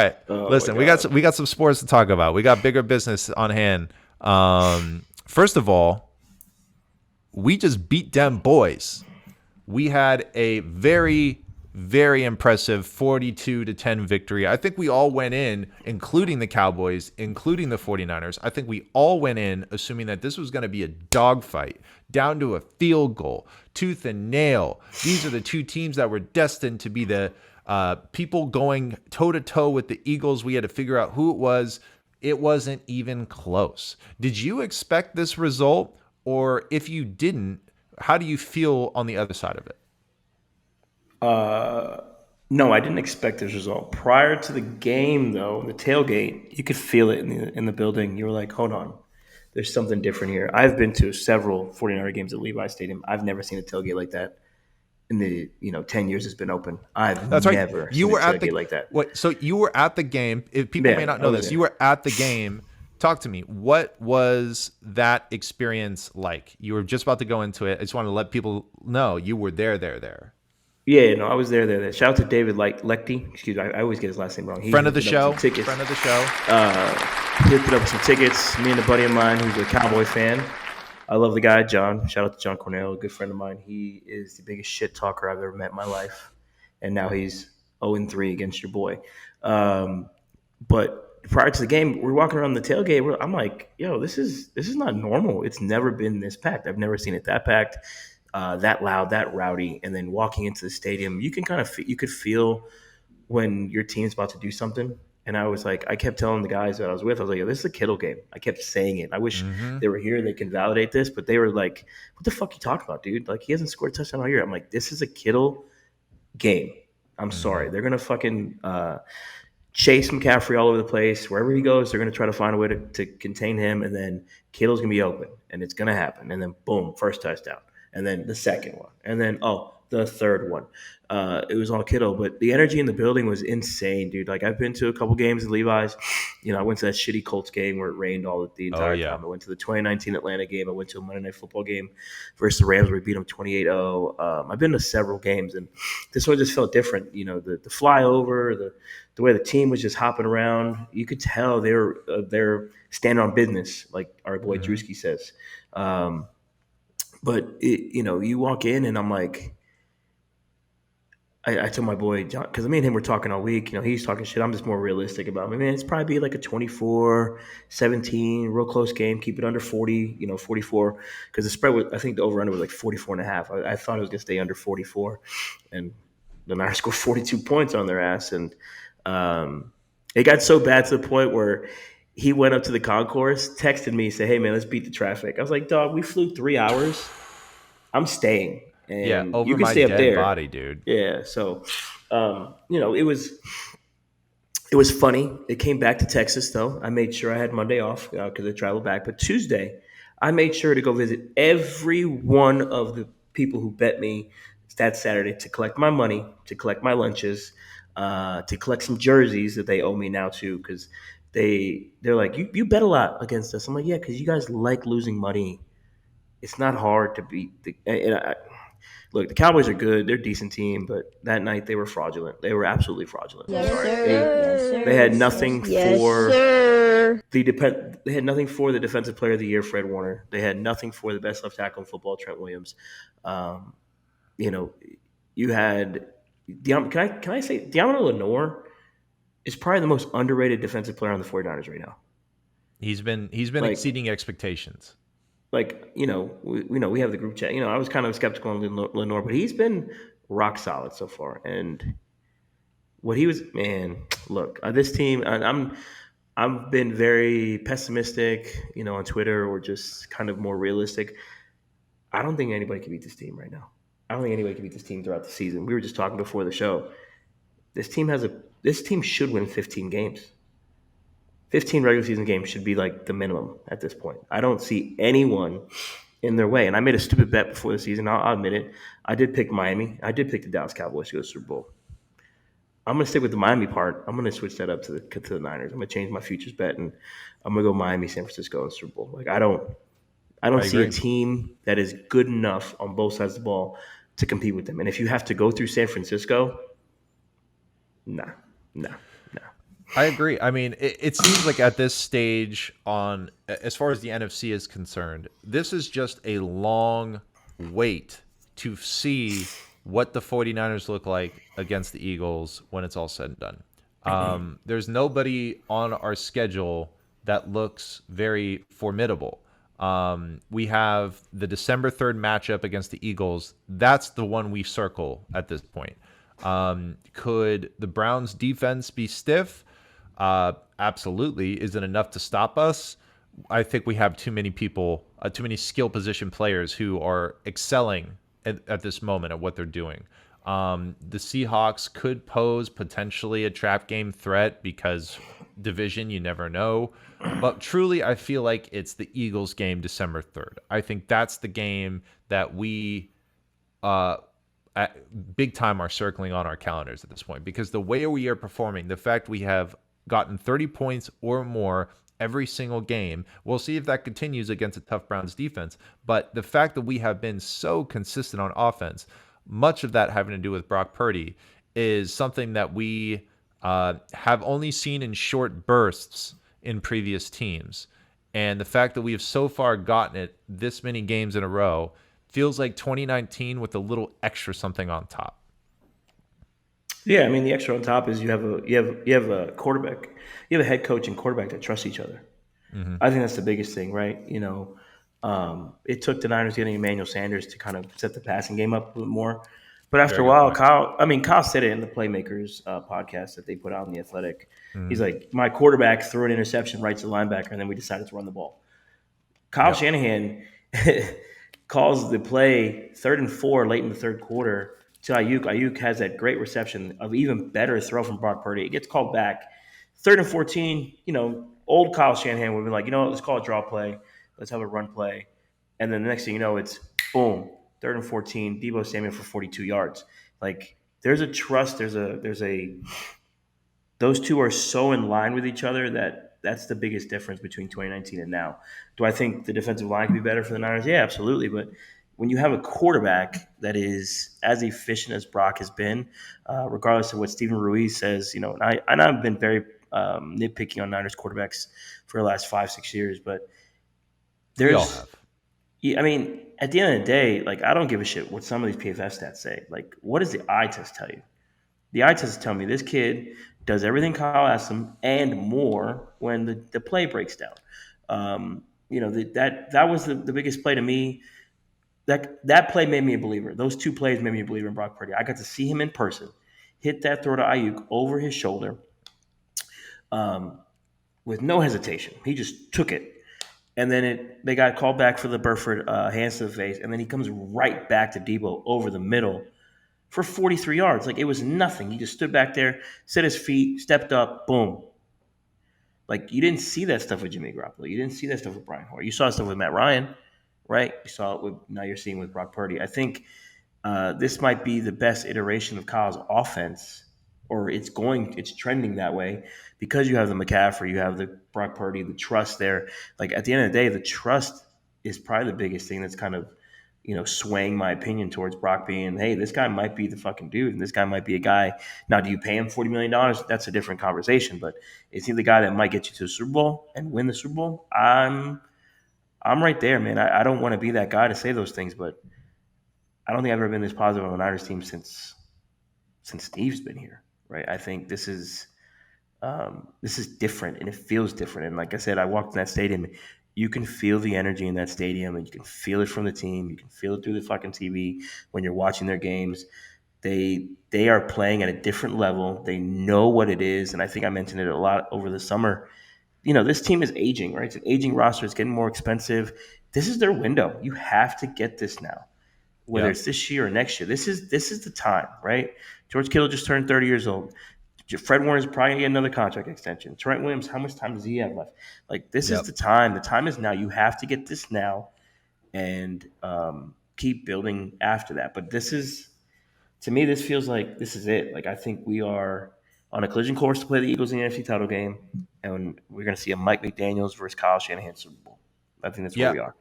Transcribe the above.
right. Oh my Listen, God. we got some sports to talk about. We got bigger business on hand. First of all, we just beat them boys. We had a very, very impressive 42-10 victory. I think we all went in, including the Cowboys, including the 49ers. I think we all went in assuming that this was going to be a dogfight down to a field goal, tooth and nail. These are the two teams that were destined to be the people going toe to toe with the Eagles. We had to figure out who it was. It wasn't even close. Did you expect this result? Or if you didn't, how do you feel on the other side of it? Uh, no, I didn't expect this result. Prior to the game, though, the tailgate, you could feel it in the building. You were like, hold on, there's something different here. I've been to several 49er games at Levi Stadium. I've never seen a tailgate like that in the 10 years it's been open. I've That's right. never You seen a were at the tailgate like that. what? So you were at the game. If people may Yeah, not I know was this, you there. were at the game. Talk to me. What was that experience like? You were just about to go into it. I just want to let people know you were there. Yeah, no, I was there. Shout out to David Lechty. Excuse me, I always get his last name wrong. He Friend of hooked the it up with some show. tickets. Friend of the show. He hooked it up with some tickets. Me and a buddy of mine who's a Cowboy fan. I love the guy, John. Shout out to John Cornell, a good friend of mine. He is the biggest shit talker I've ever met in my life. And now he's 0-3 against your boy. But prior to the game, we're walking around the tailgate. I'm like, yo, this is not normal. It's never been this packed. I've never seen it that packed, that loud, that rowdy. And then walking into the stadium, you can you could feel when your team's about to do something. And I was like, I kept telling the guys that I was with, I was like, yo, this is a Kittle game. I kept saying it. I wish Mm-hmm. they were here and they can validate this, but they were like, what the fuck you talking about, dude? Like, he hasn't scored a touchdown all year. I'm like, this is a Kittle game. I'm Mm-hmm. sorry. They're going to fucking chase McCaffrey all over the place. Wherever he goes, they're going to try to find a way to contain him. And then Kittle's going to be open and it's going to happen. And then boom, first touchdown. And then the second one. And then, the third one. It was all Kittle. But the energy in the building was insane, dude. Like, I've been to a couple games in Levi's. I went to that shitty Colts game where it rained all the Oh entire yeah. time. I went to the 2019 Atlanta game. I went to a Monday Night Football game versus the Rams where we beat them 28-0. I've been to several games, and this one just felt different. The flyover, the way the team was just hopping around. You could tell they're standing on business, like our boy Mm-hmm. Drewski says. But you walk in, and I'm like, I told my boy John, because me and him were talking all week. He's talking shit. I'm just more realistic about it. Man, it's probably be like a 24-17, real close game. Keep it under 40, 44. Because the spread was, I think the over-under was like 44 and a half. I thought it was going to stay under 44. And the Niners scored 42 points on their ass. And it got so bad to the point where he went up to the concourse, texted me, said, hey, man, let's beat the traffic. I was like, dog, we flew 3 hours. I'm staying. Yeah, And you over can my stay up dead there. body, dude. Yeah, so it was funny. It came back to Texas though. I made sure I had Monday off because I traveled back. But Tuesday, I made sure to go visit every one of the people who bet me that Saturday to collect my money, to collect my lunches, to collect some jerseys that they owe me now too because they're like you bet a lot against us. I'm like, yeah, because you guys like losing money. It's not hard to beat look, the Cowboys are good. They're a decent team, but that night they were fraudulent. They were absolutely fraudulent. I'm Yes, sorry. sir. Yes, sir. They had nothing Yes, for sir. they had nothing for the defensive player of the year, Fred Warner. They had nothing for the best left tackle in football, Trent Williams. Um, you had can I say Deontay Lenore is probably the most underrated defensive player on the 49ers right now. He's been Like, exceeding expectations. we have the group chat. I was kind of skeptical on Lenore, but he's been rock solid so far. And what he was, man, look, this team, I've been very pessimistic, on Twitter or just kind of more realistic. I don't think anybody can beat this team right now. I don't think anybody can beat this team throughout the season. We were just talking before the show. This team should win 15 games. 15 regular season games should be like the minimum at this point. I don't see anyone in their way. And I made a stupid bet before the season. I'll admit it. I did pick Miami. I did pick the Dallas Cowboys to go to the Super Bowl. I'm going to stick with the Miami part. I'm going to switch that up to the Niners. I'm going to change my futures bet, and I'm going to go Miami, San Francisco in the Super Bowl. Like, I don't see agree. a team that is good enough on both sides of the ball to compete with them. And if you have to go through San Francisco, nah. I agree. I mean, it seems like at this stage, on as far as the NFC is concerned, this is just a long wait to see what the 49ers look like against the Eagles when it's all said and done. There's nobody on our schedule that looks very formidable. We have the December 3rd matchup against the Eagles. That's the one we circle at this point. Could the Browns defense be stiff? Absolutely. Is it enough to stop us? I think we have too many people, too many skill position players who are excelling at this moment at what they're doing. The Seahawks could pose potentially a trap game threat because division, you never know. But truly, I feel like it's the Eagles game December 3rd. I think that's the game that we uh, big time are circling on our calendars at this point because the way we are performing, the fact we have gotten 30 points or more every single game, we'll see if that continues against a tough Browns defense. But the fact that we have been so consistent on offense, much of that having to do with Brock Purdy, is something that we have only seen in short bursts in previous teams. And the fact that we have so far gotten it this many games in a row feels like 2019 with a little extra something on top. Yeah, I mean the extra on top is you have a quarterback, you have a head coach and quarterback that trust each other. Mm-hmm. I think that's the biggest thing, right? It took the Niners getting Emmanuel Sanders to kind of set the passing game up a little more. But after Very a good while, point. Kyle said it in the Playmakers podcast that they put out in the Athletic. Mm-hmm. He's like, my quarterback threw an interception right to the linebacker, and then we decided to run the ball. Kyle Yep. Shanahan calls the play 3rd and 4 late in the third quarter to Ayuk. Ayuk has that great reception of even better throw from Brock Purdy. It gets called back. 3rd and 14, old Kyle Shanahan would be like, let's call it draw play. Let's have a run play. And then the next thing you know, it's boom, 3rd and 14, Debo Samuel for 42 yards. Like there's a trust, there's a those two are so in line with each other that that's the biggest difference between 2019 and now. Do I think the defensive line could be better for the Niners? Yeah, absolutely. But when you have a quarterback that is as efficient as Brock has been, regardless of what Steven Ruiz says, and I've been very nitpicky on Niners quarterbacks for the last 5, 6 years, but We all there's, have. I mean, at the end of the day, like I don't give a shit what some of these PFF stats say. Like, what does the eye test tell you? The eye test tell me this kid does everything Kyle asks him and more when the play breaks down. That was the biggest play to me. That play made me a believer. Those two plays made me a believer in Brock Purdy. I got to see him in person, hit that throw to Ayuk over his shoulder, um, with no hesitation. He just took it, and then they got called back for the Burford hands to the face, and then he comes right back to Debo over the middle for 43 yards. Like it was nothing. He just stood back there, set his feet, stepped up, boom. Like you didn't see that stuff with Jimmy Garoppolo. You didn't see that stuff with Brian Hoyer. You saw stuff with Matt Ryan, right? You saw it with now you're seeing with Brock Purdy. I think this might be the best iteration of Kyle's offense, or it's trending that way because you have the McCaffrey, you have the Brock Purdy, the trust there. Like at the end of the day, the trust is probably the biggest thing that's kind of swaying my opinion towards Brock being, hey, this guy might be the fucking dude, and this guy might be a guy. Now, do you pay him $40 million? That's a different conversation. But is he the guy that might get you to the Super Bowl and win the Super Bowl? I'm right there, man. I don't want to be that guy to say those things, but I don't think I've ever been this positive on a Niners team since Steve's been here, right? I think this is different and it feels different. And like I said, I walked in that stadium. You can feel the energy in that stadium, and you can feel it from the team. You can feel it through the fucking TV when you're watching their games. They are playing at a different level. They know what it is, and I think I mentioned it a lot over the summer. This team is aging, right? It's an aging roster. It's getting more expensive. This is their window. You have to get this now, whether Yep. it's this year or next year. This is the time, right? George Kittle just turned 30 years old. Fred Warner's probably gonna get another contract extension. Trent Williams, how much time does he have left? Like this is Yep. the time. The time is now. You have to get this now and keep building after that. But this is, to me, this feels like this is it. Like I think we are on a collision course to play the Eagles in the NFC title game, and we're gonna see a Mike McDaniel's versus Kyle Shanahan Super Bowl. I think that's where Yeah. we are.